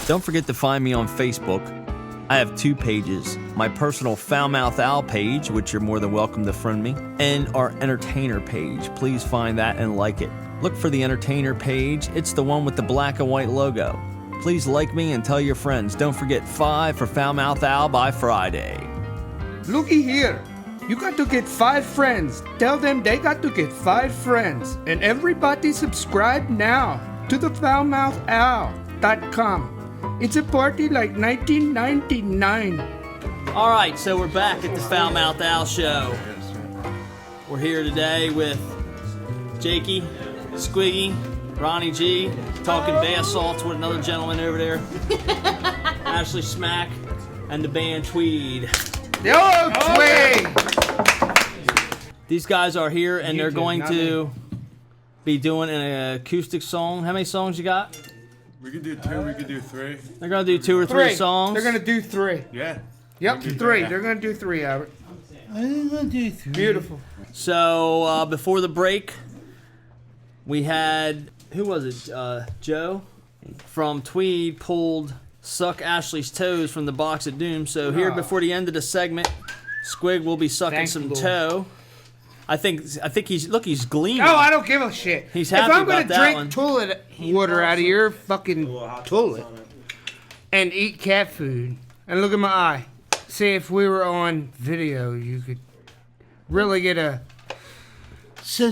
Don't forget to find me on Facebook. I have 2 pages. My personal Foul Mouth Owl page, which you're more than welcome to friend me, and our Entertainer page. Please find that and like it. Look for the Entertainer page. It's the one with the black and white logo. Please like me and tell your friends. Don't forget 5 for Foul Mouth Owl by Friday. Looky here. You got to get 5 friends. Tell them they got to get 5 friends. And everybody subscribe now to the foulmouthowl.com. It's a party like 1999. All right, so we're back at the Foul Mouth Owl Show. We're here today with Jakey, Squiggy, Ronnie G, talking bath salts with another gentleman over there, Ashley Smack, and the band Tweed. Yo, Tweed! These guys are here, and they're going to be doing an acoustic song. How many songs you got? We could do 2, we could do 3. They're going to do 2 or 3 songs. They're going to do 3. Yeah. Yep, 3. They're going to do 3, Albert. I'm going to do 3. Beautiful. So, before the break, we had, who was it? Joe from Tweed pulled Suck Ashley's Toes from the box of doom. So here before the end of the segment, Squig will be sucking some toe. I think he's gleaming. Oh, I don't give a shit. He's happy if I'm about gonna that drink one. toilet water out of your fucking toilet and eat cat food and look at my eye, see if we were on video, you could really get a.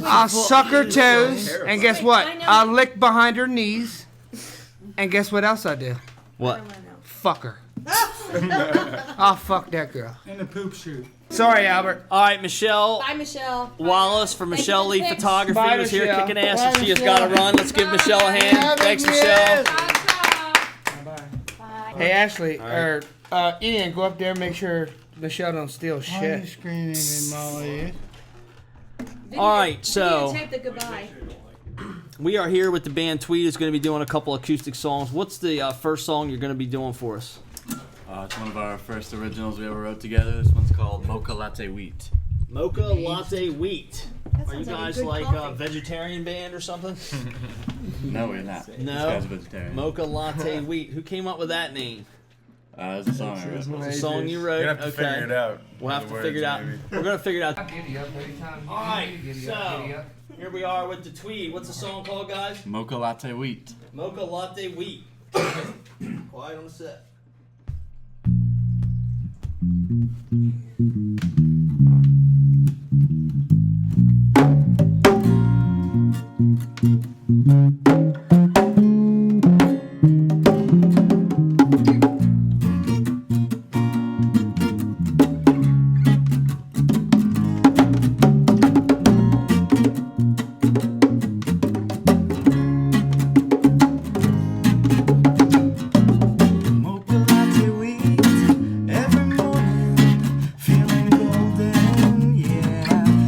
I'll suck her toes, and guess what? I'll lick behind her knees, and guess what else I do? What? Fuck her. I'll fuck that girl. In the poop shoot. Sorry, Albert. All right, Michelle. Bye, Michelle. Wallace from Michelle Lee Photography Bye, was here Michelle. kicking ass, Bye, and she has Michelle. got to run. Let's give Michelle a hand. Thanks, Michelle. Hey, Ashley, or Ian, go up there and make sure Michelle don't steal Why are you shit. screaming in my ear? All right, so Videotape the goodbye. we are here with the band Tweed. Is going to be doing a couple acoustic songs. What's the first song you're going to be doing for us? It's one of our first originals we ever wrote together. This one's called Mocha Latte Wheat. Mocha Latte Wheat. Are you sounds like a guys good like a coffee. vegetarian band or something? No, we're not. No. This guy's a vegetarian. Mocha Latte Wheat. Who came up with that name? That's a song I wrote. It's a song you wrote. You're gonna have to figure it out. We'll have to figure it out. We're gonna figure it out. All Alright, so here we are with the Tweed. What's the song called, guys? Mocha Latte Wheat. Mocha Latte Wheat. Quiet on the set. Mocha Latte Wheat. Every morning, feeling golden, yeah.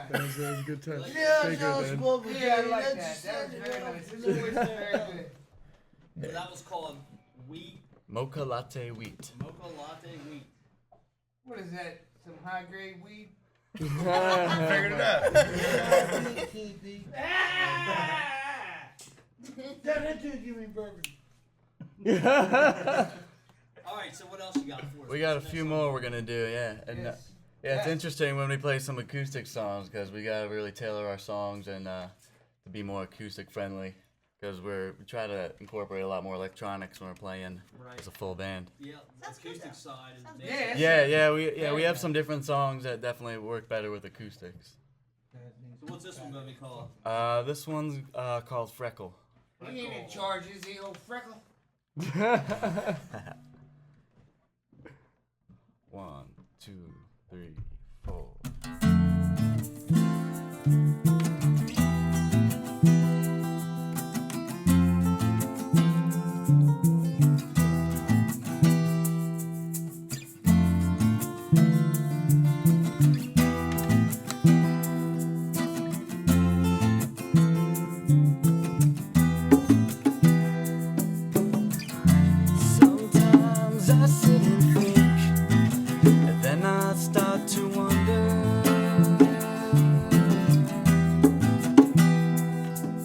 That was a good touch. Yeah, Stay that good, was man. Yeah, I like that. That was very nice. His voice is very good. That was called wheat, Mocha latte wheat. mocha latte wheat. What is that? Some high grade weed? Figured it out. That dude give me bourbon. All right, so what else you got for us? We got a What's the few next more song? we're gonna do, yeah. And Yes. yeah, it's Yeah. interesting when we play some acoustic songs because we gotta really tailor our songs and to be more acoustic friendly because we try to incorporate a lot more electronics when we're playing Right. as a full band. Yeah, the acoustic side is Yeah, that's We have some different songs that definitely work better with acoustics. So what's this one gonna be called? This one's called Freckle. He ain't in charge, is he, old freckle? 1, 2, 3, 4. Sometimes I sit and think, and then I start to wonder.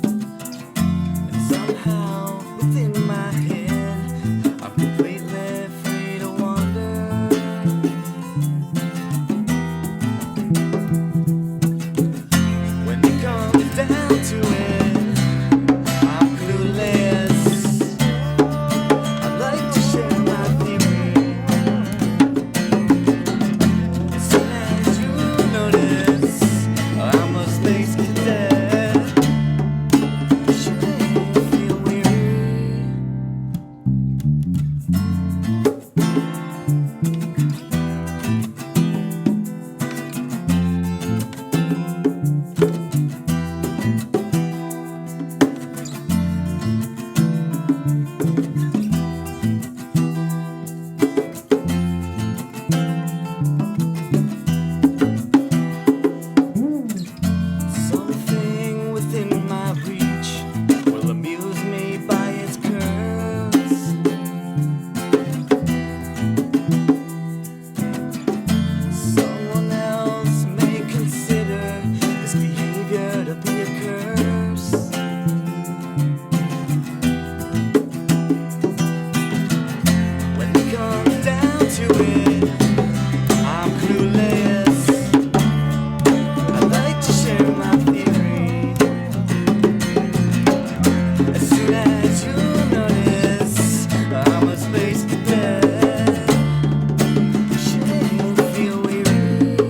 And somehow within my head, I'm completely free to wander. When it comes down to it, I'm clueless. I'd like to share my theory. As soon as you notice, I'm a space cadet. Shouldn't feel weary. Something within my reach will amuse me by its curves. Someone else may consider this behavior to be a curse. When it comes down to it, I'm clueless. I'd like to share my theory. As soon as you notice, I'm a space cadet. Shouldn't feel weary.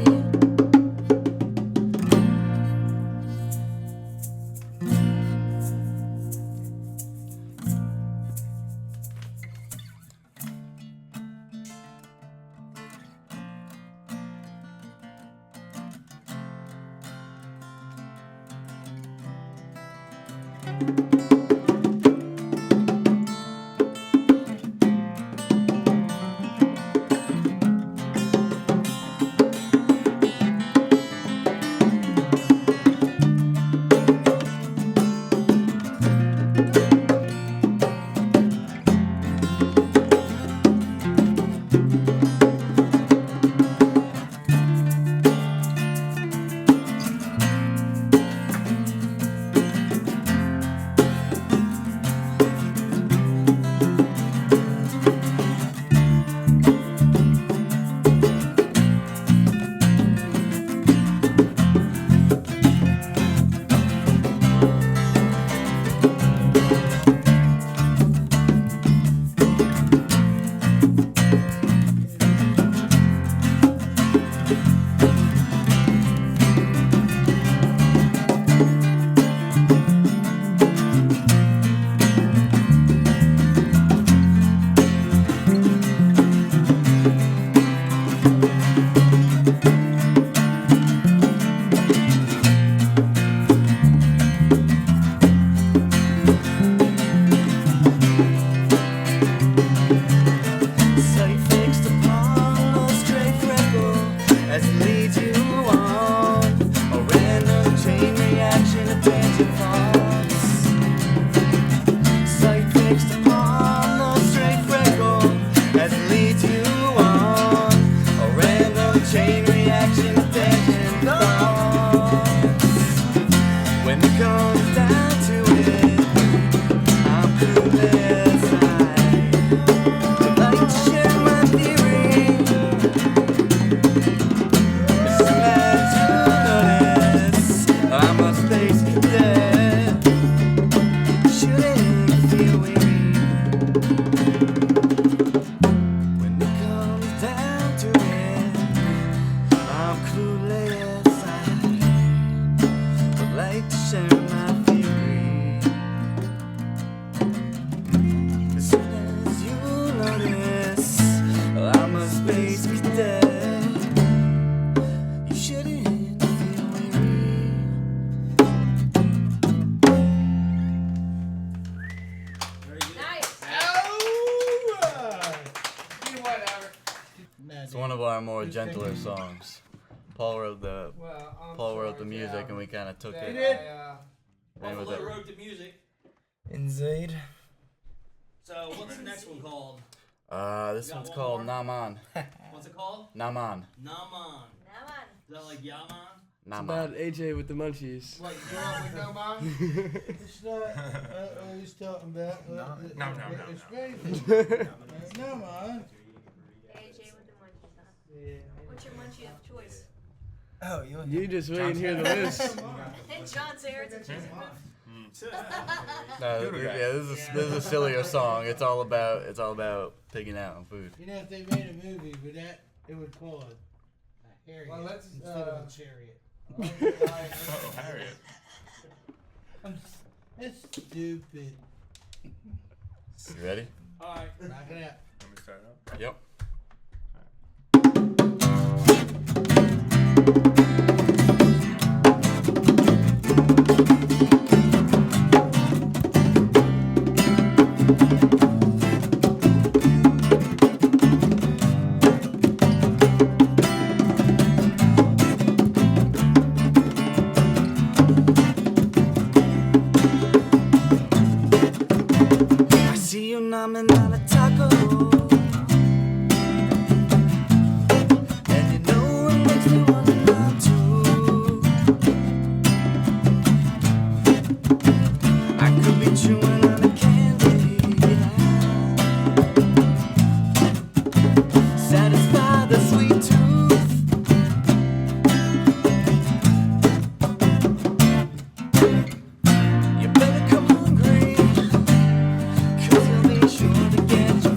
clueless. I'd like to share my theory. As soon as you notice I'm a space cadet, shouldn't feel weary. When it comes down to it, I'm clueless. I'd like to share my theory. As soon as you notice I'm a space cadet, you shouldn't feel weary. Nice. It's one of our more gentler songs. Paul wrote the music, and we kind of took it. Ran with it. wrote the music. Indeed. So what's the next one called? This one's called Naman. What's it called? Naman. Naman. Is that like Yaman? It's about AJ with the munchies. What, you grow up with no mom? It's not what he's talking about. No. It's crazy. No, man. AJ with the munchies, huh? Yeah. What's your munchie of choice? Oh, you just wait and hear the list. And John's hair, it's a cheesy move. This is a sillier song. It's all about pigging out on food. You know, if they made a movie with that, it would call it a Harriet Well, let's, instead of a chariot. Harriet. That's stupid. You ready? Alright. Knock it out. Let me start up. Yep. I see you numbing on a taco, and you know it makes me wanna numb too. I could be chewing on a candy, satisfy the sweet tooth. You better come hungry, 'cause you'll be sure to get your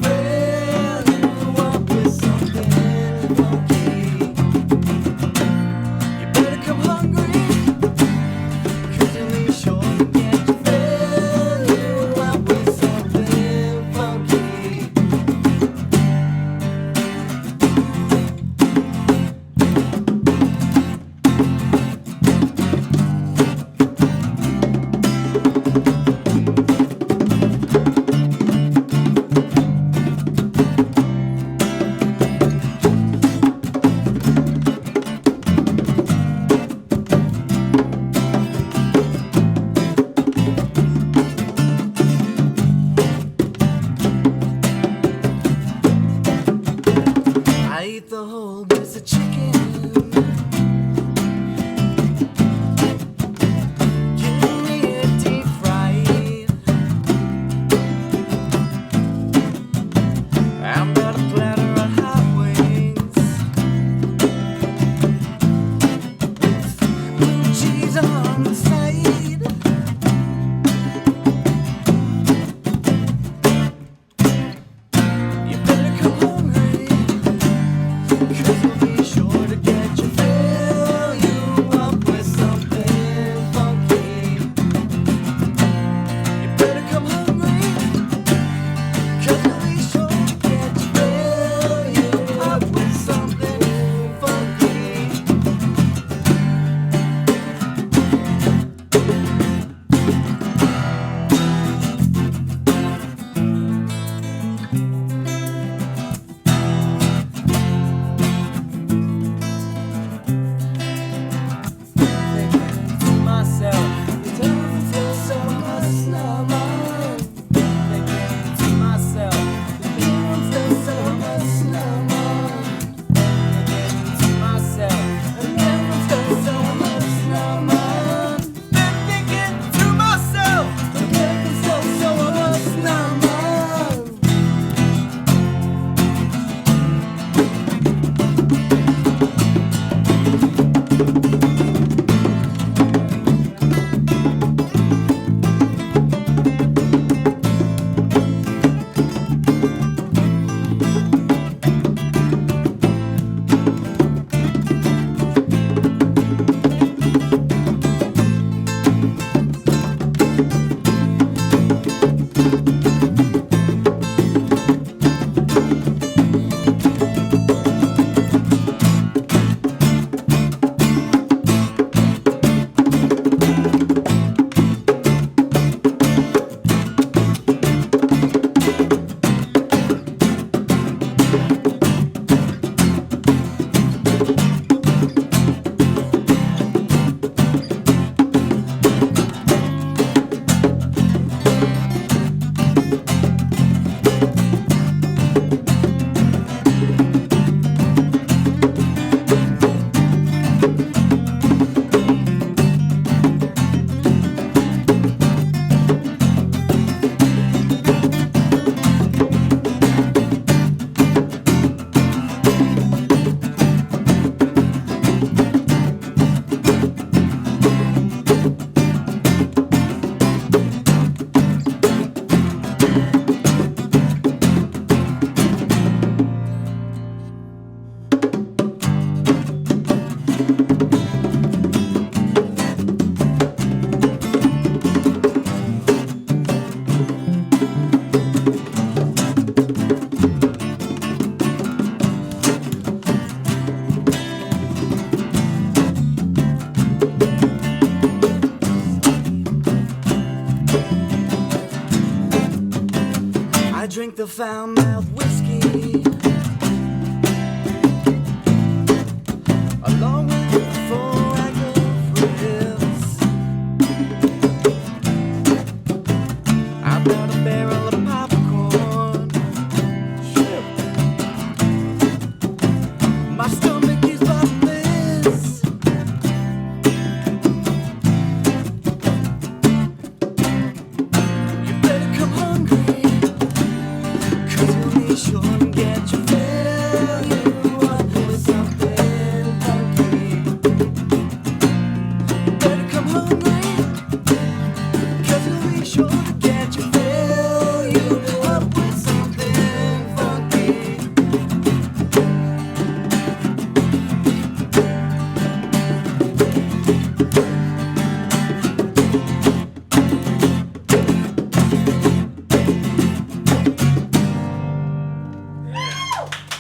I drink the foul mouth whiskey a long way before I go for this. I bought a barrel of popcorn. My stomach is bubbling. You better come hungry, 'cause you'll be sure to get your fill. You up with something funky. You better come hungry, 'cause you'll be sure to get your fill. You up with something funky.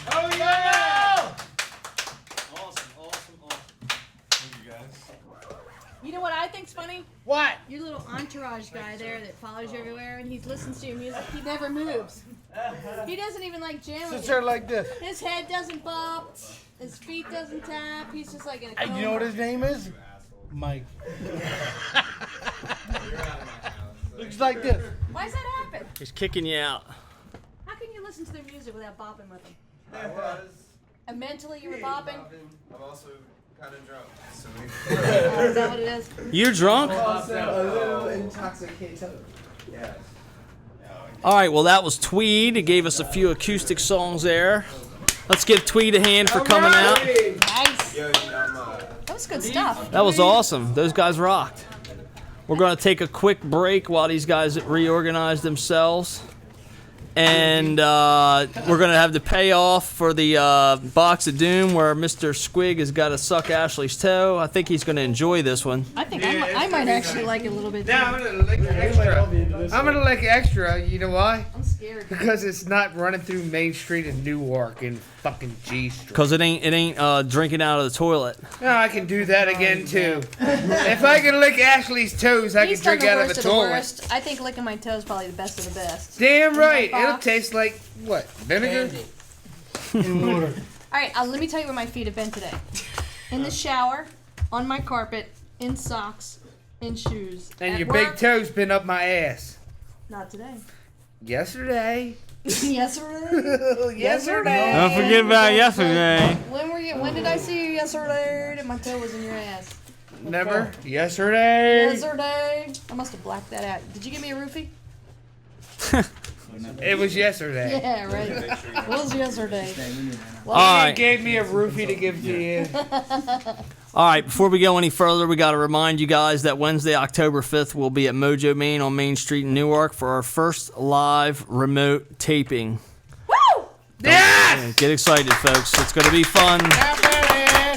Oh yeah! You know what I think's funny? What? Your little entourage guy there that follows you everywhere and he listens to your music. He never moves. He doesn't even like jam with Sits you. there like this. His head doesn't bop. His feet doesn't tap. He's just like in a coma. You know what his name is? Mike. Looks like this. Why does that happen? He's kicking you out. How can you listen to their music without bopping with them? I was. And mentally you were bopping? I'm also kind of drunk. So Oh, is that what it is? You're drunk? a little intoxicated. Yeah. All right, well, that was Tweed. He gave us a few acoustic songs there. Let's give Tweed a hand for coming out. Nice. Yo, That was good stuff. That was awesome. Those guys rocked. We're going to take a quick break while these guys reorganize themselves. And we're going to have the payoff for the Box of Doom where Mr. Squig has got to suck Ashley's toe. I think he's going to enjoy this one. I think I might actually like it a little bit. Now I'm gonna lick extra. I'm gonna lick extra. You know why? I'm scared. Because it's not running through Main Street in Newark and fucking G Street. Because it ain't drinking out of the toilet. No, I can do that again too. If I can lick Ashley's toes, I He's can done drink the out of worst a of the toilet. worst. I think licking my toes is probably the best of the best. Damn right. that It'll box? taste like what? Vinegar? All right, let me tell you where my feet have been today. In the shower, on my carpet, in socks, in shoes. And At your work, big toe's been up my ass. Not today. Yesterday. Yesterday. Yesterday. Don't forget about yesterday. When did I see you yesterday? That my toe was in your ass. Never. Yesterday. Yesterday. I must have blacked that out. Did you give me a roofie? It was yesterday. Yeah, right. It was yesterday. All right. You gave me a roofie to give to you. All right, before we go any further, we got to remind you guys that Wednesday, October 5th, we'll be at Mojo Main on Main Street in Newark for our first live remote taping. Woo! Yes! Get excited, folks. It's going to be fun.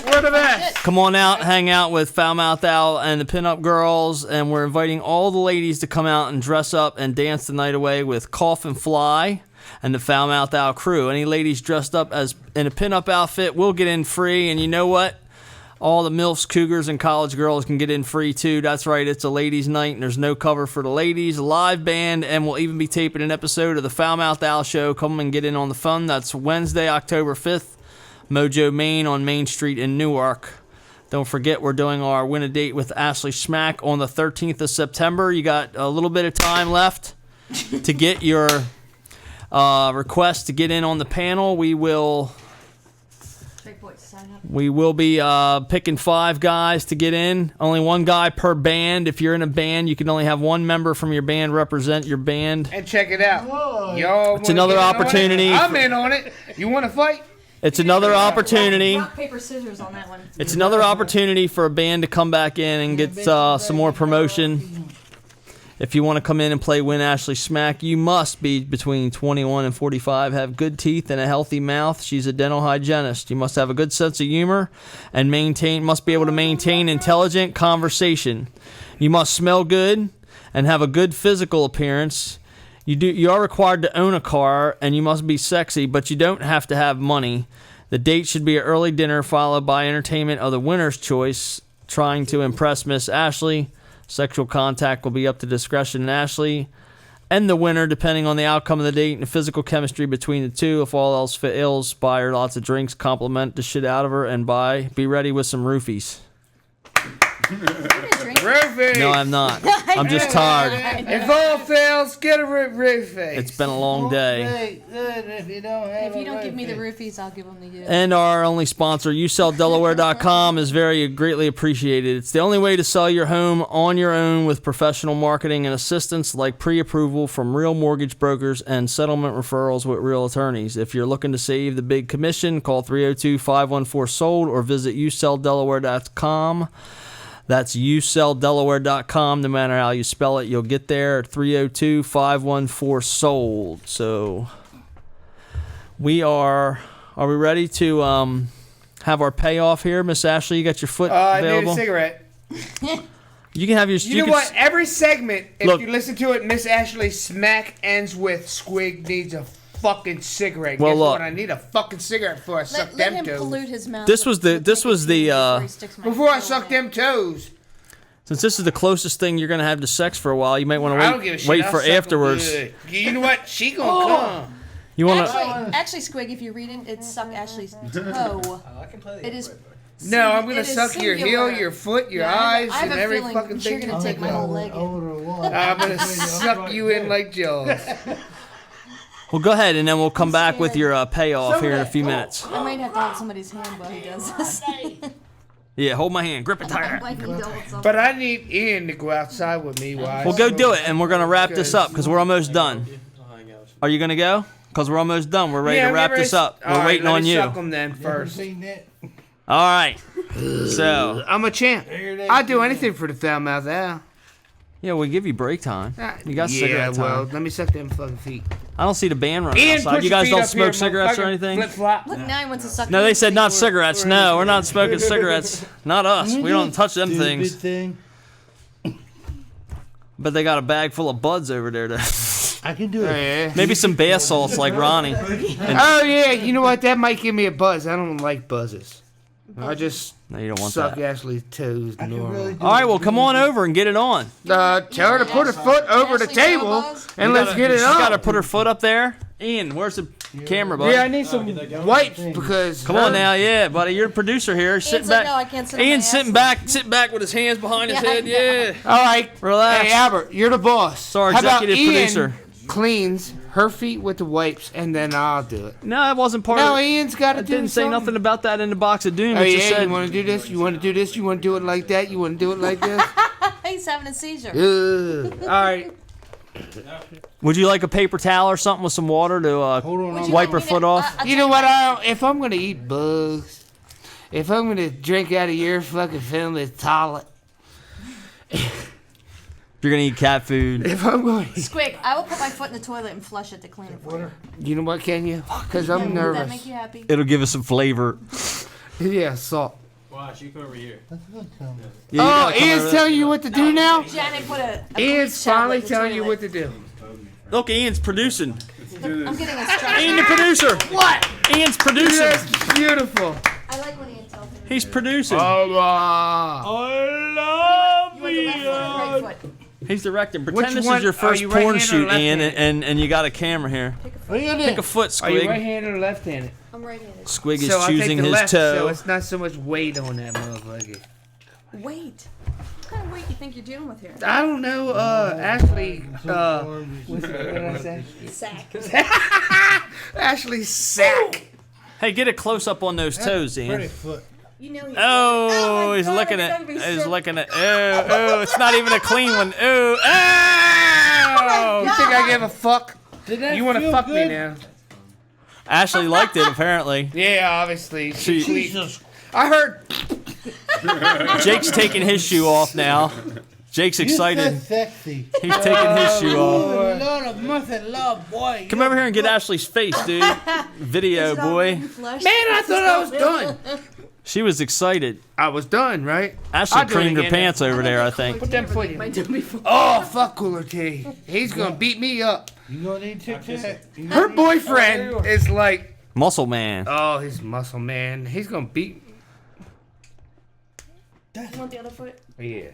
We're the best. Come on out, hang out with Foul Mouth Al and the Pinup Girls, and we're inviting all the ladies to come out and dress up and dance the night away with Cough and Fly and the Foul Mouth Al crew. Any ladies dressed up as in a pinup outfit will get in free, and you know what? All the MILFs, cougars, and college girls can get in free, too. That's right, it's a ladies' night, and there's no cover for the ladies. A live band, and we'll even be taping an episode of the Foul Mouth Al Show. Come and get in on the fun. That's Wednesday, October 5th, Mojo Main on Main Street in Newark. Don't forget, we're doing our Win a Date with Ashley Schmack on the 13th of September. You got a little bit of time left to get your request to get in on the panel. We will be picking 5 guys to get in. Only 1 guy per band. If you're in a band, you can only have 1 member from your band represent your band. And check it out. Y'all It's another wanna get in on it? opportunity I'm in on it. You want to fight? It's another opportunity. Rock, paper, scissors on that one. It's another opportunity for a band to come back in and get some more promotion. If you want to come in and play Win Ashley Smack, you must be between 21 and 45, have good teeth and a healthy mouth. She's a dental hygienist. You must have a good sense of humor and must be able to maintain intelligent conversation. You must smell good and have a good physical appearance. You are required to own a car, and you must be sexy, but you don't have to have money. The date should be an early dinner followed by entertainment of the winner's choice, trying to impress Miss Ashley. Sexual contact will be up to discretion. Ashley end the winter depending on the outcome of the date and the physical chemistry between the two. If all else fails, buy her lots of drinks, compliment the shit out of her, and be ready with some roofies. Roofie. No, I'm not. I'm just tired. If all fails, get a roofie. It's been a long day. If you don't give me the roofies, I'll give them to you. And our only sponsor, YouSellDelaware.com, is very greatly appreciated. It's the only way to sell your home on your own with professional marketing and assistance like pre-approval from real mortgage brokers and settlement referrals with real attorneys. If you're looking to save the big commission, call 302-514-SOLD or visit YouSellDelaware.com. That's YouSellDelaware.com. No matter how you spell it, you'll get there at 302-514-SOLD. So we are we ready to have our payoff here? Miss Ashley, you got your foot I available? need a cigarette. You can have your... You know what? Every segment, if Look. you listen to it, Miss Ashley smack ends with Squig needs a fucking cigarette. Well, Guess look. what? I need a fucking cigarette before I suck Let them him toes. pollute his mouth. This was the Before I suck them toes. since this is the closest thing you're going to have to sex for a while, you might want I don't to give a shit. wait I'll for suck 'em afterwards. good. You know what? She gonna come. You want to... Actually, Squig, if you read it, it's suck Ashley's toe. It is. No, I'm gonna it is suck your heel, singular. your foot, your Yeah, eyes, I have and a every feeling fucking you're thing. gonna take my whole leg in. I'm gonna suck you in like Jaws. Well, go ahead, and then we'll come back with your payoff here in a few minutes. I might have to hold somebody's hand while he does this. Yeah, hold my hand. Grip it tighter. Like he dealt with something. But I need Ian to go outside with me while I Well, go smoke. do it, and we're going to wrap this up because we're almost done. Are you going to go? Because we're almost done. We're ready to wrap this up. We're waiting on you. Suck them then first. All right. So, I'm a champ. I'd do anything for the foul mouth Al. yeah, we give you break time. You got cigarette well, time. let me suck them fucking feet. I don't see the band running Ian, outside. put You your guys feet don't up smoke here, cigarettes or motherfucker. anything? Flip-flop. Look, now he wants to suck. No, they said not We're- cigarettes. we're No, in we're not smoking cigarettes. Not us. We don't touch them things. But they got a bag full of buds over there. I can do Oh, it. yeah. Maybe some bath salts like Ronnie. Oh, yeah, you know what? That might give me a buzz. I don't like buzzes. I just No, you don't want suck that. Ashley's toes normal. really do All right, well, come on over and get it on. Tell her to put her foot over the Ashley, table buzz? and let's get it She's got to on. put her foot up there. Ian, where's the camera, buddy? Yeah, I need some wipes because. Come on now, yeah, buddy. You're the producer here. Sitting said, back. "No, I can't sit on my Ian's ass." sitting back with his hands behind his Yeah, I head. know. Yeah. All right, Relax. Hey, Albert, you're the boss. So our How about executive Ian producer. cleans her feet with the wipes and then I'll do it. No, that wasn't part No, of it. Ian's got to I do didn't say something. nothing about that in the box of doom. Oh, It just yeah, said, you want to do this? You want to do this? You want to do it like that? You want to do it like this? He's having a seizure. Ugh. All right. would you like a paper towel or something with some water to Hold on. Would you wipe like her me to- foot off? I'll You tell know what? what? If I'm going to eat bugs, if I'm going to drink out of your fucking family toilet, You're going to eat cat food. if I'm going to. Squig, I will put my foot in the toilet and flush it to clean it for you. You know what, can you? Because I'm Would that nervous. make you happy? It'll give us some flavor. Yeah, salt. Watch, you come over here. Yeah, you Oh, gotta come Ian's over telling you what to do now? Janet put a Ian's bleach tablet finally in the telling you toilet. what to do. there. Look, Ian's producing. I'm getting a stress. Ian the producer. What? Ian's producing. That's beautiful. I like when Ian tells me. He's producing. Allah. You want the left foot or right foot? He's directing. Which Pretend this one- is your are first you porn right-handed or shoot, Ian, left-handed? and you got a camera here. What are you gonna Pick do? a foot, Are you Squig. right-handed or left-handed? I'm right-handed. Squig is So I'll take choosing the his left, toe. so it's not so much weight on that motherfucker. Wait. What kind of weight you think you're dealing with here? I don't know, Ashley, what did I say? Sack. Ashley Sack. Hey, get a close up on those toes, Pretty Ian. foot. You know. Oh, my he's God, looking it's at. gonna be He's so- looking at. Oh, it's not even a clean one. Oh, You think I give a fuck? Did that You want to feel fuck good? me now? Ashley liked it apparently. Yeah, obviously. She- Jesus. I heard. Jake's taking his shoe off now. Jake's excited. You said sexy. He's taking his shoe off. Oh, Lord of mercy, love, boy. Come over here and get Ashley's face, dude. Video, boy. Man, I thought I was done. She was excited. I was done, right? Ashley I'll do it creamed her again. pants over there, I think. Put them foot. My dumb before. Oh, fuck Cooler T. He's gonna beat me up. You gonna need Tic-Tac? Her boyfriend is like, Muscle man. oh, he's muscle man. He's gonna beat. You want the other foot? Yeah.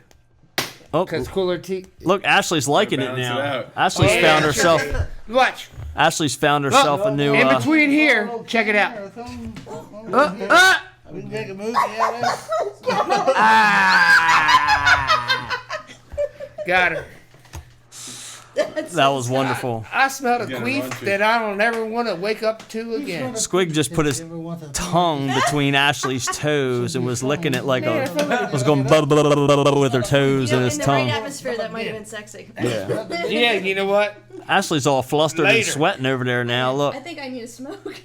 Oh, Because Cooler T. look, Ashley's liking it Balance it now. out. Ashley's Oh, yeah. found herself. Watch. Ashley's found herself a new. In between here, check it out. We can make a movie out of it. Got her. That was wonderful. I smelled a Get a queef munchie. that I don't ever want to wake up to again. Squig just put his tongue between Ashley's toes and was licking it like was going blah, blah, blah, blah, blah, with her toes You and know, his in the right tongue. atmosphere, that might have been sexy. Yeah. Yeah, you know what? Ashley's all flustered and Later. sweating over there now. Look. I think I need a smoke.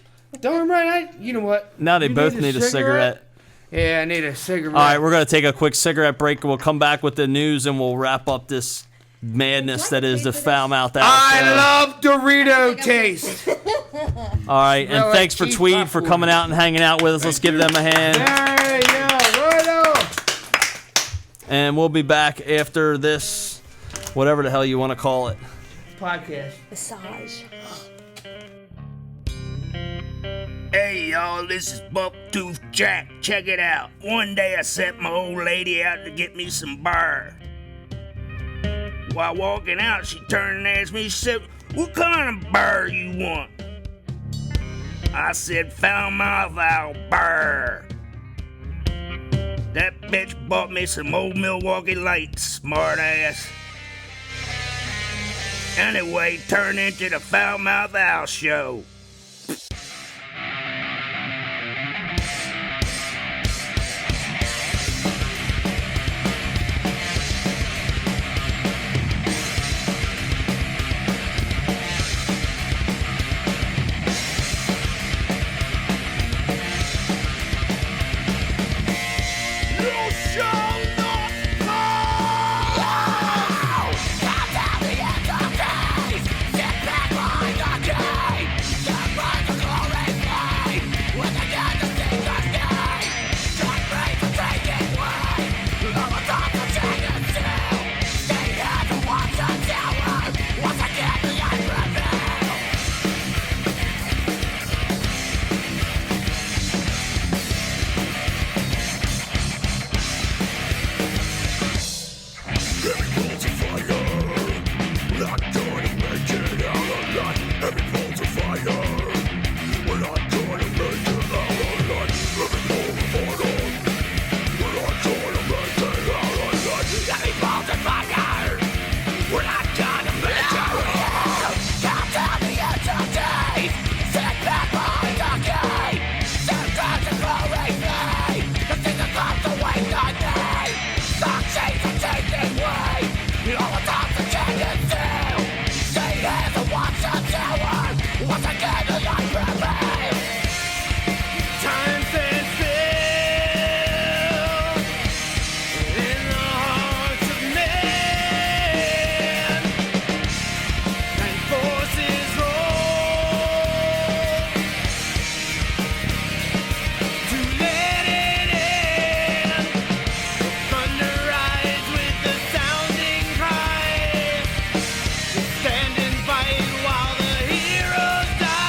Don't worry, you know what? Now they You both need a cigarette. Yeah, I need a cigarette. All right, we're going to take a quick cigarette break. We'll come back with the news and we'll wrap up this madness that is the Foul Mouth Out. I love Dorito taste. All right, and Well, thanks for keep Tweed up for with coming it. out and hanging out with us. Let's give them a hand. Hey, yo, right on. And we'll be back after this, whatever the hell you want to call it. Podcast. Massage. Hey y'all, this is Bucktooth Jack. Check it out. One day I sent my old lady out to get me some bar. While walking out, she turned and asked me, she said, "What kind of bar you want?" I said, "Foul Mouth Owl bar." That bitch bought me some old Milwaukee Lights, smart ass. Anyway, turned into the Foul Mouth Owl show. Stand and fight while the heroes die.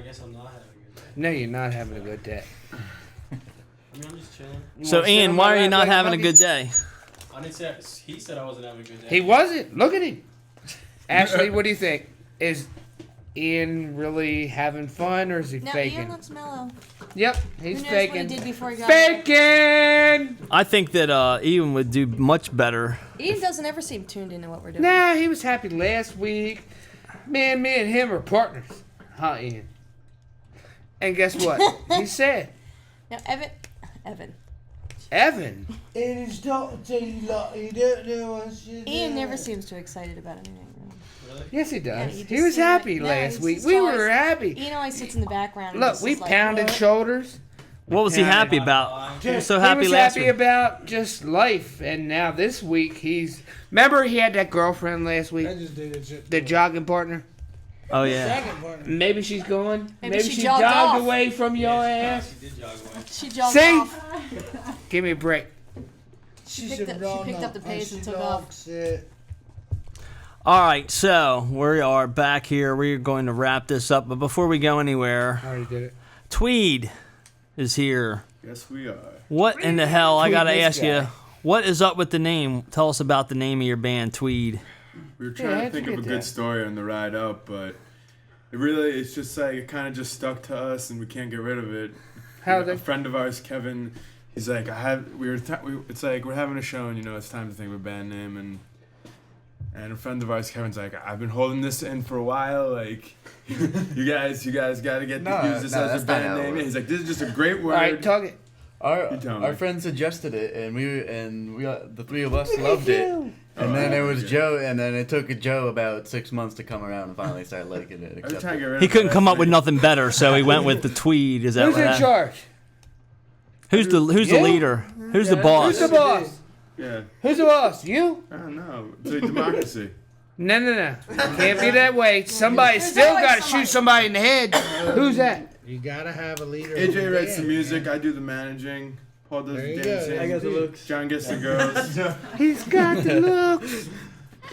guess I'm not having a good day. No, you're not having a good day. I mean, I'm just chilling. So, Ian, why are you not having a good day? I didn't say. He said I wasn't having a good day. He wasn't. Look at him. Ashley, what do you think? Is Ian really having fun, or is he No, faking? Ian looks mellow. Yep, he's Who knows faking. what he did before he got here? Faking! I think that Ian would do much better. Ian doesn't ever seem tuned into what we're doing. Nah, he was happy last week. Man, me and him are partners. Huh, Ian? And guess what? He said, Now, Evan. Evan. It is talking to you like you don't know what you Ian do. never seems too excited about anything. Really. Yes, he Yeah, does. you He just was see him- happy no, last he's week. just We always- were happy. Ian always sits in the background. and Look, just we is like, pounded "What?" shoulders. What was he happy about? He was so happy he was last happy week. about just life, and now this week he's. Remember, he had that girlfriend last week, I just did that shit. the jogging partner. Oh, yeah. Second partner. Maybe she's gone. Maybe she jogged jogged off. away from your ass. She did jog away. She jogged See? off. Give me a break. She picked up the pace and took off. All right, so we are back here. We're going to wrap this up. But before we go anywhere, I already did it. Tweed is here. Yes, we are. What in the hell? I Tweed got to this ask guy. you, what is up with the name? Tell us about the name of your band, Tweed. We were Yeah, trying how'd to think you of a get good that? story on the ride up, but it's just like it kind of just stuck to us, and we can't get rid of it. How A they? friend of ours, Kevin, he's like, it's like we're having a show, and it's time to think of a band name, and a friend of ours, Kevin's like, I've been holding this in for a while, like, you guys got to use this no, as that's a not band how it name. works. He's like, this is just a great word. All right, talk it. You tell me. Our friend suggested it, and we the three of us loved it. And then it was Joe, and then it took Joe about 6 months to come around and finally start liking it. I was accept trying to it. get rid He of couldn't that come up with thing. nothing better, so he went with the Tweed. Is that Who's what in happened? charge? Who's the You? leader? Who's the boss? Who's the boss? Yeah, Who's the boss? You? I don't know. It's like democracy. No. Can't be that way. Somebody still got to shoot somebody in the head. Who's that? You gotta have a leader. of AJ the writes the band, music, man. I do the managing, Paul does There the you go. dancing, I got the looks. John gets the girls. He's got the looks.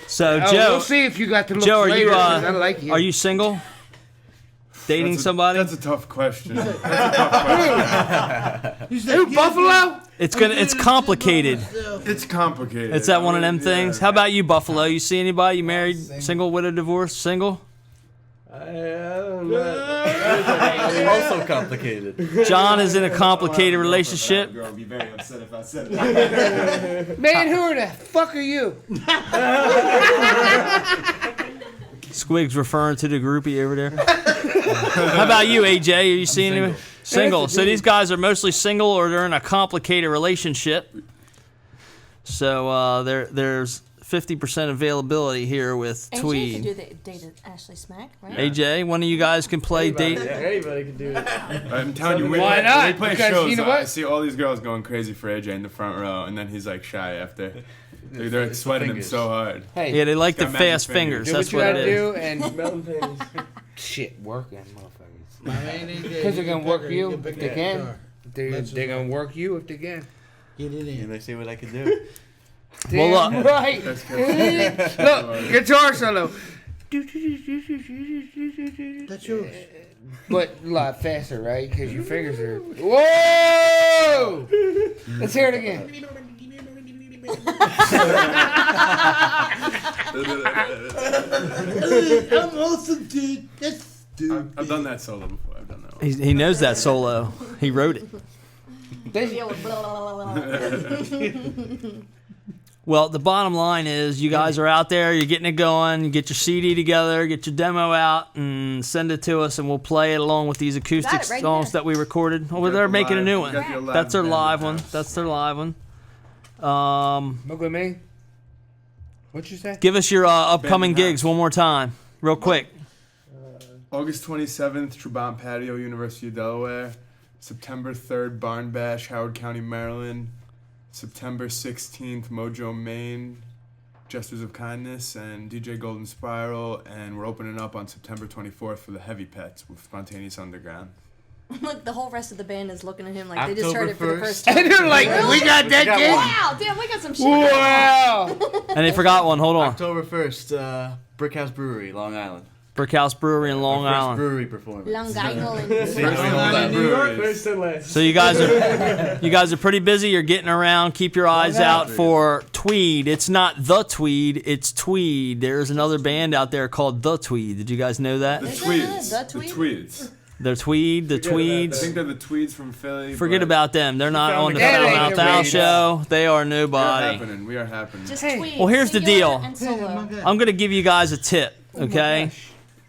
So, Oh, Joe, we'll see if you got the looks Joe, are later, you 'cause I like you. are you single? Dating somebody? That's a tough question. That's a tough question. Who, Buffalo? It's complicated. It's complicated. It's that one of them Yeah. things. How about you, Buffalo? You see anybody? You married, single, widow, divorced, single? I don't know. Also complicated. John is in a complicated relationship. Girl would be very upset if I said that. Man, who the fuck are you? Squig's referring to the groupie over there. How about you, AJ? Are you seeing anyone? Single. So these guys are mostly single, or they're in a complicated relationship. So there's 50% availability here with AJ Tweed. could do the date at Ashley Smack, right? AJ, one of you guys can play Anybody, date. yeah, anybody can do it. I'm telling you, Why when not? we play Because shows, you know what? I see all these girls going crazy for AJ in the front row, and then he's like shy after. They're It's the sweating him fingers. so hard. Hey, Yeah, they like the Got magic fast fingers. fingers. do That's what you what gotta it is. do, and Mountain pains. shit, work them motherfuckers. My man AJ, Because they're you gonna can work pick her, you can pick if they that can. guitar. They're gonna work you if they can. Get it And in. they see what I can do. Well, Damn right. That's good. Look, guitar solo. That's yours. But a lot faster, right? Because your fingers are. Whoa! Let's hear it again. I'm awesome, dude. That's stupid. I've done that solo before. I've done that one. He knows that solo. He wrote it. Well, the bottom line is you guys are out there, you're getting it going, you get your CD together, get your demo out, and send it to us, and we'll play it along with these acoustic Got it right songs here. that we recorded. Oh, You got they're the making a live- new you one. got your live That's their band live in one. house. That's their live one. Look with me. What you say? Give us your upcoming Band in gigs house. one more time, real quick. August 27th, Trabant Patio, University of Delaware. September 3rd, Barn Bash, Howard County, Maryland. September 16th, Mojo, Maine, Gestures of Kindness, and DJ Golden Spiral. And we're opening up on September 24th for the Heavy Pets with Spontaneous Underground. Look, the whole rest of the band is looking at him like they just heard it for the October first time. And they're like, we got that got gig? one. Wow, damn, we got some shit. Wow! And they forgot one. Hold on. October 1st, Brickhouse Brewery, Long Island. Brickhouse Brewery in Long First Island. brewery performance. Long Island. New York, first and last. So you guys are pretty busy. You're getting around. Keep your eyes out for Tweed. It's not the Tweed. It's Tweed. There's another band out there called the Tweed. Did you guys know that? The Is it Tweeds. the The Tweed? Tweeds. They're Tweed. The I Tweeds. think they're the Tweeds from Philly. Forget but about them. They're not on the Yeah, they Foul can Mouth Al read. show. They are We are nobody. happening. We are happening. Just Hey. Tweed. Well, here's the singular deal. and solo. I'm going to give you guys a tip, okay?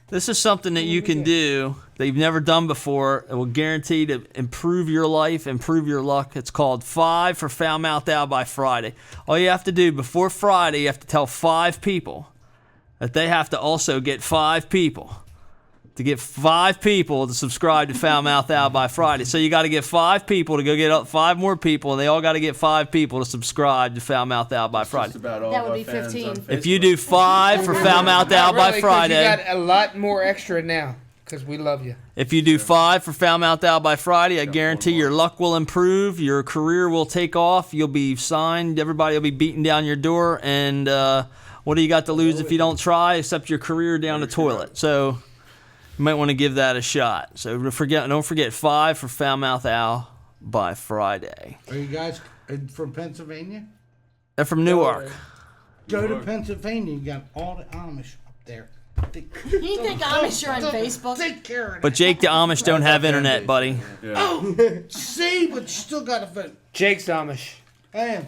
This is something that you can do that you've never done before. It will guarantee to improve your life, improve your luck. It's called 5 for Foul Mouth Al by Friday. All you have to do before Friday, you have to tell 5 people that they have to also get 5 people. To get 5 people to subscribe to Foul Mouth Al by Friday. So you got to get 5 people to go get up 5 more people, and they all got to get 5 people to subscribe to Foul Mouth Al by Friday. Just about all That of would our be fans 15. on If you do 5 for Foul Mouth Al Not by really, 'cause Friday, You got a lot more extra now because we love you. if you do 5 for Foul Mouth Al by Friday, I guarantee your luck will improve, your career will take off, you'll be signed, everybody will be beating down your door, and what do you got to lose if you don't try except your career down the toilet? So you might want to give that a shot. So don't forget 5 for Foul Mouth Al by Friday. Are you guys from Pennsylvania? They're from Newark. Go to Pennsylvania. You got all the Amish up there. You think Amish are on Facebook? Take care of But Jake, the Amish don't have internet, buddy. Yeah. Oh, see, but you still got to vote. Jake's Amish. Hey,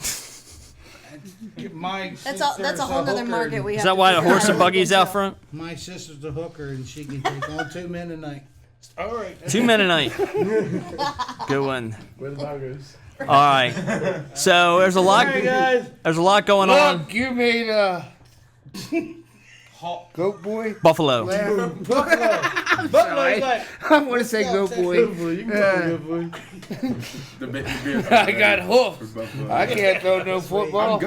my That's a whole nother market we have. Is that why the horse and buggy's out front? My sister's a hooker, and she can take on 2 men a night. All right. 2 men a night. Good one. Where the bongos? All right. So there's a lot. There's a lot going on. Look, you made Goat Boy. Buffalo. Sorry. I want to say Goat Boy. I got hoofs. I can't throw no football.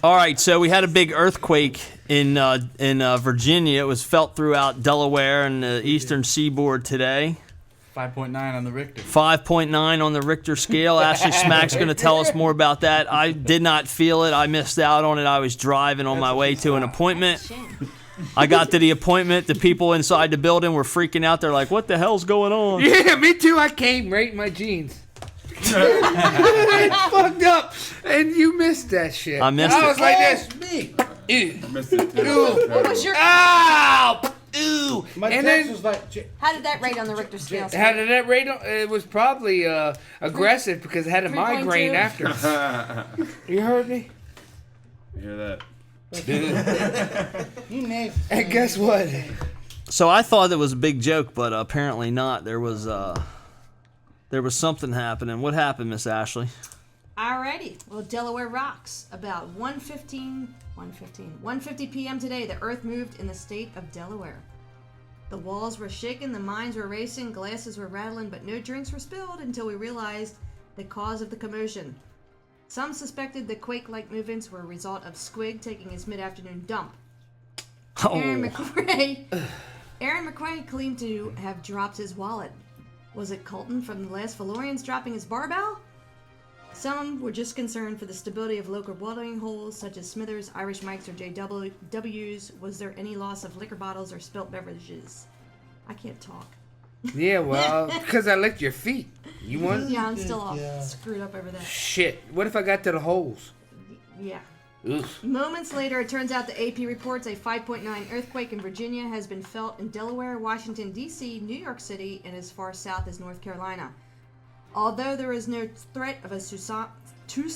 All right. So we had a big earthquake in Virginia. It was felt throughout Delaware and the eastern seaboard today. 5.9 on the Richter. 5.9 on the Richter scale. Ashley Smack's going to tell us more about that. I did not feel it. I missed out on it. I was driving on my way to an appointment. I got to the appointment. The people inside the building were freaking out. They're like, what the hell's going on? Yeah, me too. I came right in my jeans. It's fucked up. And you missed that shit. I missed I it. was like this. Me. Ew. I missed it too. What was your? Ow! Ew. My And text then- was like, How did that rate on the Richter scale? How did that rate? It was probably aggressive because I had a 3.2. migraine after. You heard me? You hear that? you nasty. And guess what? So I thought it was a big joke, but apparently not. There was something happening. What happened, Miss Ashley? Alrighty. Well, Delaware rocks. About 1:50 p.m. today, the earth moved in the state of Delaware. The walls were shaking, the mines were racing, glasses were rattling, but no drinks were spilled until we realized the cause of the commotion. Some suspected the quake-like movements were a result of Squig taking his mid-afternoon dump. Aaron McQuay claimed to have dropped his wallet. Was it Colton from the last Valorians dropping his barbell? Some were just concerned for the stability of local watering holes such as Smithers, Irish Mikes, or JW's. Was there any loss of liquor bottles or spilt beverages? I can't talk. Yeah, well, because I licked your feet. You want? Yeah, I'm still all screwed up over that. Shit. What if I got to the holes? Yeah. Ugh. Moments later, it turns out the AP reports a 5.9 earthquake in Virginia has been felt in Delaware, Washington, D.C., New York City, and as far south as North Carolina. Although there is no threat of a tsunami. How do you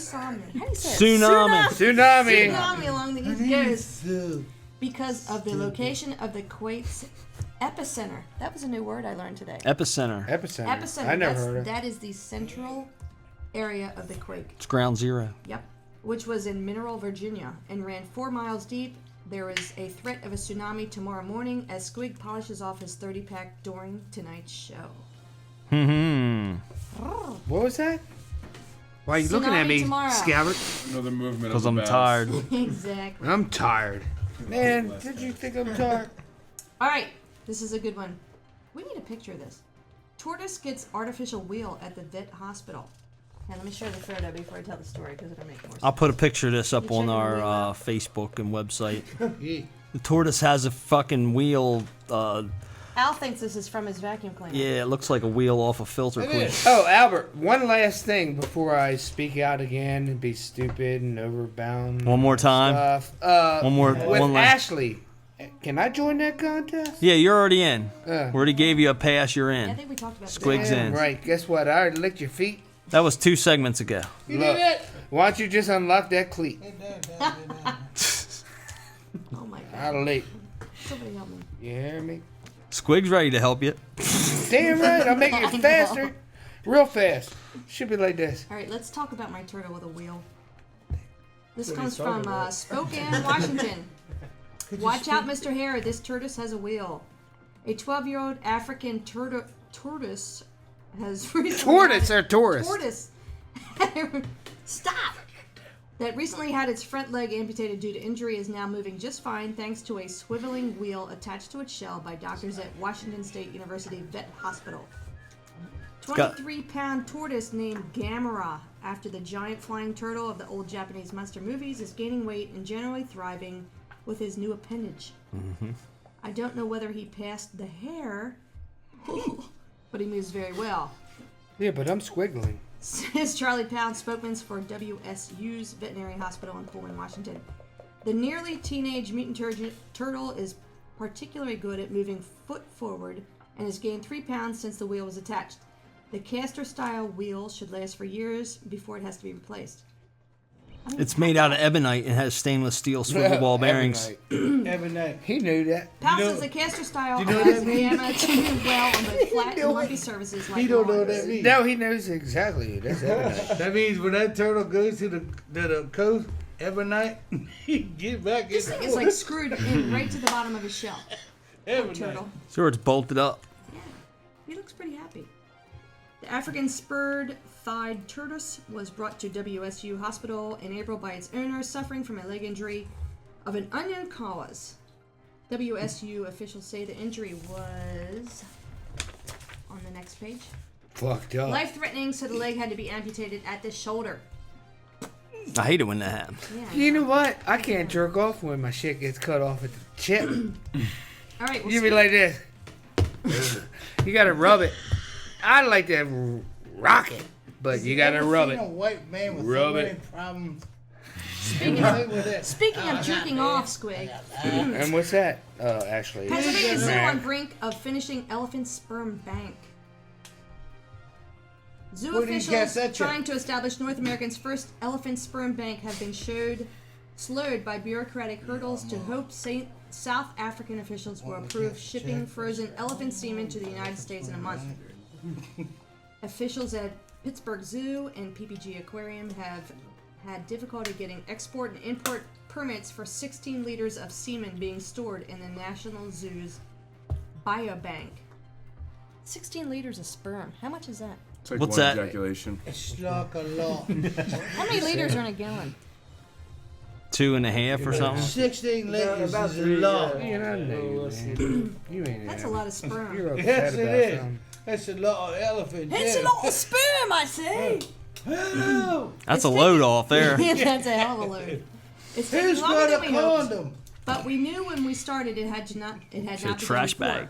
say it? Tsunami. Tsunami along the East Coast because of the location of the quake's epicenter. That was a new word I learned today. Epicenter. Epicenter. I never heard of it. That is the central area of the quake. It's ground zero. Yep. Which was in Mineral, Virginia, and ran 4 miles deep. There is a threat of a tsunami tomorrow morning as Squig polishes off his 30-pack during tonight's show. What was that? Why are you looking at Tsunami me, tomorrow. Scout? Another movement. Because of the I'm bats. tired. Exactly. I'm tired. Man, did you think I'm tired? All right, this is a good one. We need a picture of this. Tortoise gets artificial wheel at the vet hospital. Now, let me show the photo before I tell the story because it'll make more sense. I'll put a picture of this up You on checking our the wheel out? Facebook and website. Yeah. The tortoise has a fucking wheel. Al thinks this is from his vacuum cleaner. Yeah, it looks like a wheel off a filter cleaner. Oh, Albert, one last thing before I speak out again and be stupid and overbound. One more time. Stuff. With one last. Ashley, can I join that contest? Yeah, you're already in. We already gave you a pass. You're in. I think we talked about Squigs this. in. Right. Guess what? I already licked your feet. That was 2 segments ago. Look, why don't you just unlock that cleat? Oh my god. I'll late. Somebody help me. You hear me? Squig's ready to help you. Damn right. I'll make it faster. Real fast. Should be like this. All right, let's talk about my turtle with a wheel. This comes from Spokane, Washington. Watch out, Mr. Hare. This tortoise has a wheel. A 12-year-old African tortoise has recently Tortoise or tourist? Tortoise. Stop. That recently had its front leg amputated due to injury is now moving just fine thanks to a swiveling wheel attached to its shell by doctors at Washington State University Vet Hospital. 23-pound tortoise named Gamera, after the giant flying turtle of the old Japanese monster movies, is gaining weight and generally thriving with his new appendage. Mm-hmm. I don't know whether he passed the hare, but he moves very well. Yeah, but I'm squiggling. Says Charlie Pound, spokesman for WSU's Veterinary Hospital in Pullman, Washington. The nearly teenage mutant turtle is particularly good at moving foot forward and has gained 3 pounds since the wheel was attached. The caster-style wheel should last for years before it has to be replaced. It's made out of ebonite and has stainless steel swivel ball bearings. Ebonite. He knew that. Pound says the caster-style know what allows that means? Gamma to move well on both flat and lumpy surfaces like He don't know what lawns. that means. No, he knows exactly. That's ebonite. That means when that turtle goes to the coast, Ebonite, he get back in This the thing is like screwed in right to the bottom of his shell. Poor Ebonite. turtle. Sure, it's bolted up. Yeah, he looks pretty happy. The African spurred thighed tortoise was brought to WSU Hospital in April by its owner, suffering from a leg injury of an unknown cause. WSU officials say the injury was on the next page. Fucked up. Life-threatening, so the leg had to be amputated at the shoulder. I hate it when that happens. Yeah. You know what? I can't jerk off when my shit gets cut off at the chip. All right. Well, You be like this. You gotta rub it. I like to rock it, but you gotta rub Seen a it. white man with Rub so many it. problems. speaking of jerking off, Squig, And what's that? Actually. Pennsylvania Zoo on brink of finishing elephant sperm bank. Zoo Where do you officials catch that chick? trying to establish North America's first elephant sperm bank have been slowed by bureaucratic hurdles to hope South African officials will approve shipping frozen elephant semen to the United States in a month. Officials at Pittsburgh Zoo and PPG Aquarium have had difficulty getting export and import permits for 16 liters of semen being stored in the National Zoo's biobank. 16 liters of sperm. How much is that? It's like What's one that? ejaculation. It's like a lot. How many liters are in a gallon? 2.5 or something. 16 liters about is a 3, lot. Man, I know you, man. You ain't That's a that- lot of sperm. You're upset Yes, about it is. something. That's a lot of elephant. It's a lot of sperm, I say. Oh, That's a load off there. That's a hell of a load. It's taking who's longer got than a we hoped. condom? But we knew when we started it had not Should been trash before. bag.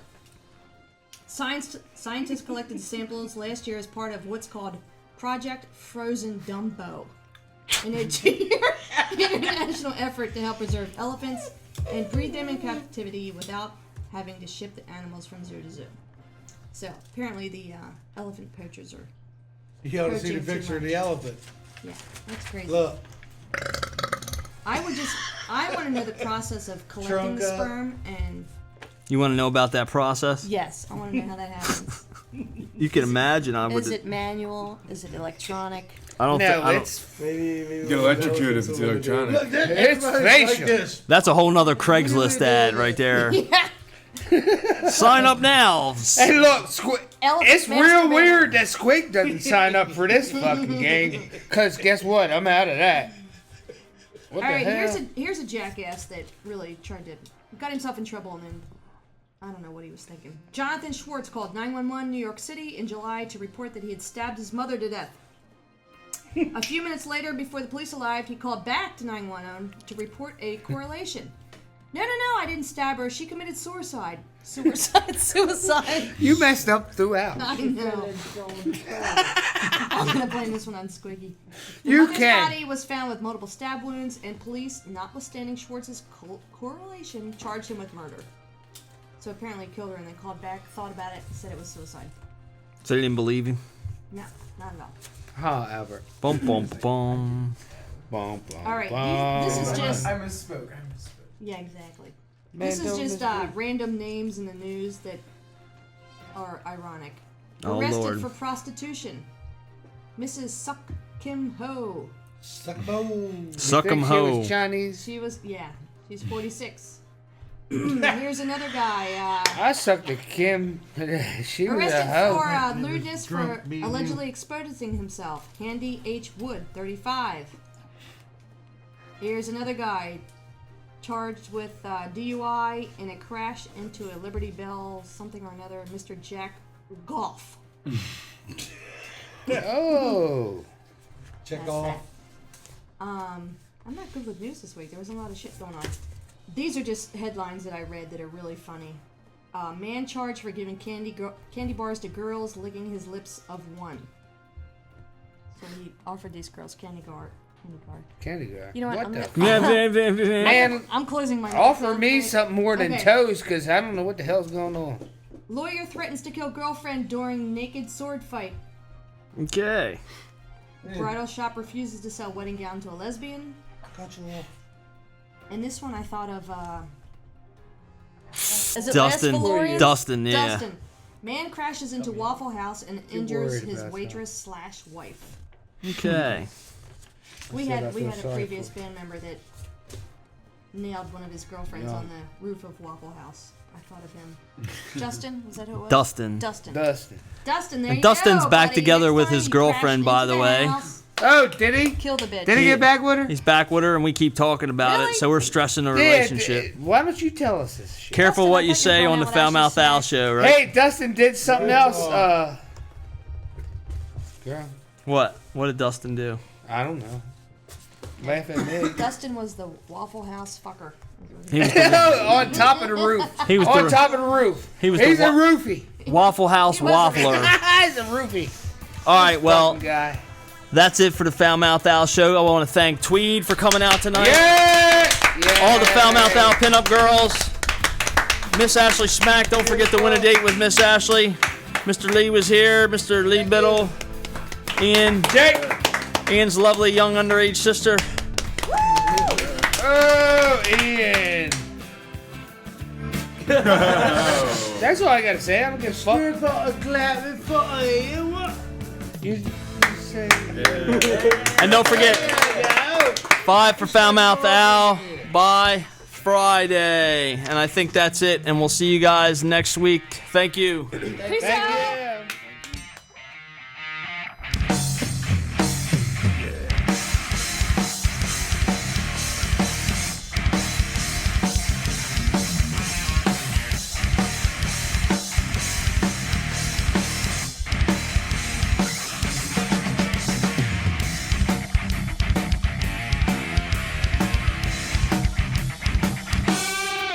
Scientists collected samples last year as part of what's called Project Frozen Dumbo, an 2-year international effort to help preserve elephants and breed them in captivity without having to ship the animals from zoo to zoo. So apparently the elephant poachers are. You ought to see the Protein too picture of much. the elephant. Yeah, that's crazy. Look, I want to know the process of collecting the Trunk up. sperm and You want to know about that process? yes, I want to know how that happens. You can imagine. I would. Is it manual? Is it electronic? I don't No, think. I don't, it's Maybe Get electrocuted if it's electronic. look, that, It's everybody's like facial. this. that's a whole nother Craigslist ad right there. Sign up now. Hey, look, Squig. Elephant It's real masturbator. weird that Squig doesn't sign up for this fucking game. Cause guess what? I'm out of that. What All the right, hell? here's a jackass that really got himself in trouble and then I don't know what he was thinking. Jonathan Schwartz called 911 New York City in July to report that he had stabbed his mother to death. A few minutes later, before the police arrived, he called back to 911 to report a correlation. No, I didn't stab her. She committed suicide. Suicide. You messed up throughout. I know. I'm gonna blame this one on Squiggy. The You mother's can. body was found with multiple stab wounds, and police, notwithstanding Schwartz's correlation, charged him with murder. So apparently he killed her, and they called back, thought about it, and said it was suicide. So they didn't believe you? No, not at all. Ha, Albert. Bum, bum, bum. Bum, bum, All right, bum. this is just. I misspoke. Yeah, exactly. Man, This is don't just misspeak. random names in the news that are ironic. Oh, Arrested Lord. for prostitution. Mrs. Suck Kim Ho. Suck boom. Suck You 'em think she ho. was Chinese. She's 46. Here's another guy. I sucked a Kim. She was a Arrested hoe. for lewdness for drunk, me and allegedly exposing himself. Handy H. Wood, 35. Here's another guy charged with DUI in a crash into a Liberty Bell something or another. Mr. Jack Goff. Oh. Check That's off. that. I'm not good with news this week. There was a lot of shit going on. These are just headlines that I read that are really funny. Man charged for giving candy bars to girls, licking his lips of one. So he offered these girls candy bar. Candy guy. You know what? What I'm the gonna- fuck? Man, I'm closing my. offer microphone me for it. something more than Okay. toes, because I don't know what the hell's going on. Lawyer threatens to kill girlfriend during naked sword fight. Okay. Bridal shop refuses to sell wedding gown to a lesbian. Got you off. And this one I thought of. Is it Dustin. Les Valorian? Dustin, yeah. Dustin. Man crashes into Waffle House and injures worried his about waitress / wife. Okay. We said I had feel a sorry previous for band member that nailed one of his girlfriends Yeah. on the roof of Waffle House. I thought of him. Justin, was that who it was? Dustin. Dustin. Dustin. Dustin, there And you Dustin's go, back buddy. together Next with time his he girlfriend, crashed by into the the way. house, Oh, did he? kill the bitch. Did he get back with her? He's back with her, and we keep talking about Really? it, so we're stressing the Yeah, relationship. why don't you tell us this shit? Careful Dustin, what I you thought you say found on the out what I Foul Mouth said. Al show, right? Hey, Dustin did something else. Girl, What? What did Dustin do? I don't know. Laugh at me. Dustin was the Waffle House fucker. He was the, On top of the roof. he was On the top of the roof. He was He's the a roofie. Waffle House waffler. He's a roofie. All right, well, Fucking guy. that's it for the Foul Mouth Al show. I want to thank Tweed for coming out tonight. Yeah! All the Foul Mouth Al pinup girls. Miss Ashley Smack, don't forget to win a date with Miss Ashley. Mr. Lee was here. Mr. Lee Biddle. Ian. Ian's lovely young underage sister. Oh, Ian. That's all I gotta say. I don't give a fuck. You say. And don't forget, 5 for Foul Mouth Al by Friday. And I think that's it. And we'll see you guys next week. Thank you. Peace out. Yeah.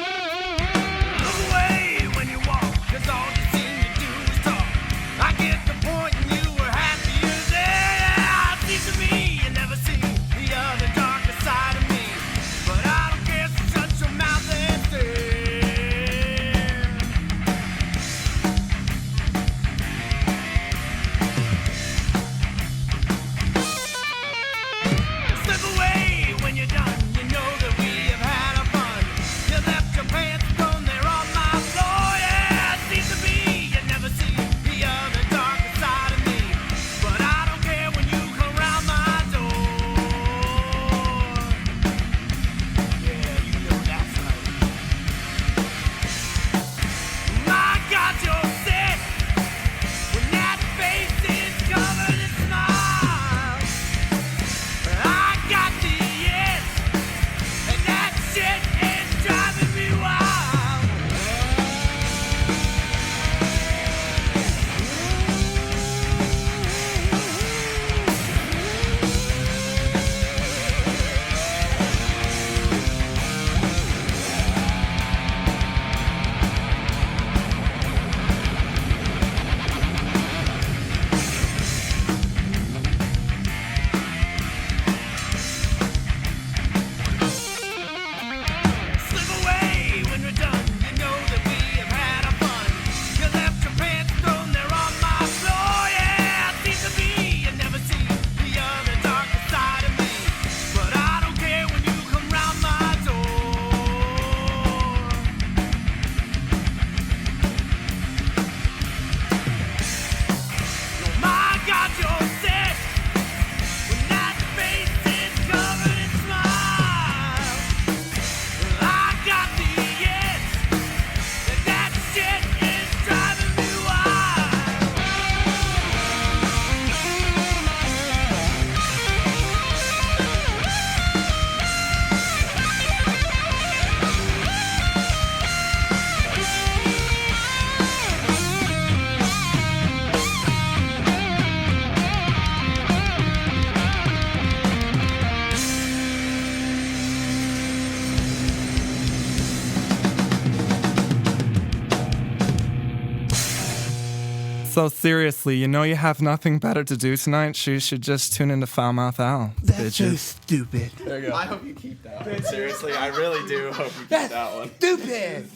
Look away when you walk, 'cause all you seem to do is talk. So seriously, you know you have nothing better to do tonight? You should just tune into Foulmouth Owl. That's so bitches. stupid. There you go. I hope you keep that one. Seriously, I really do hope you keep that one. Stupid.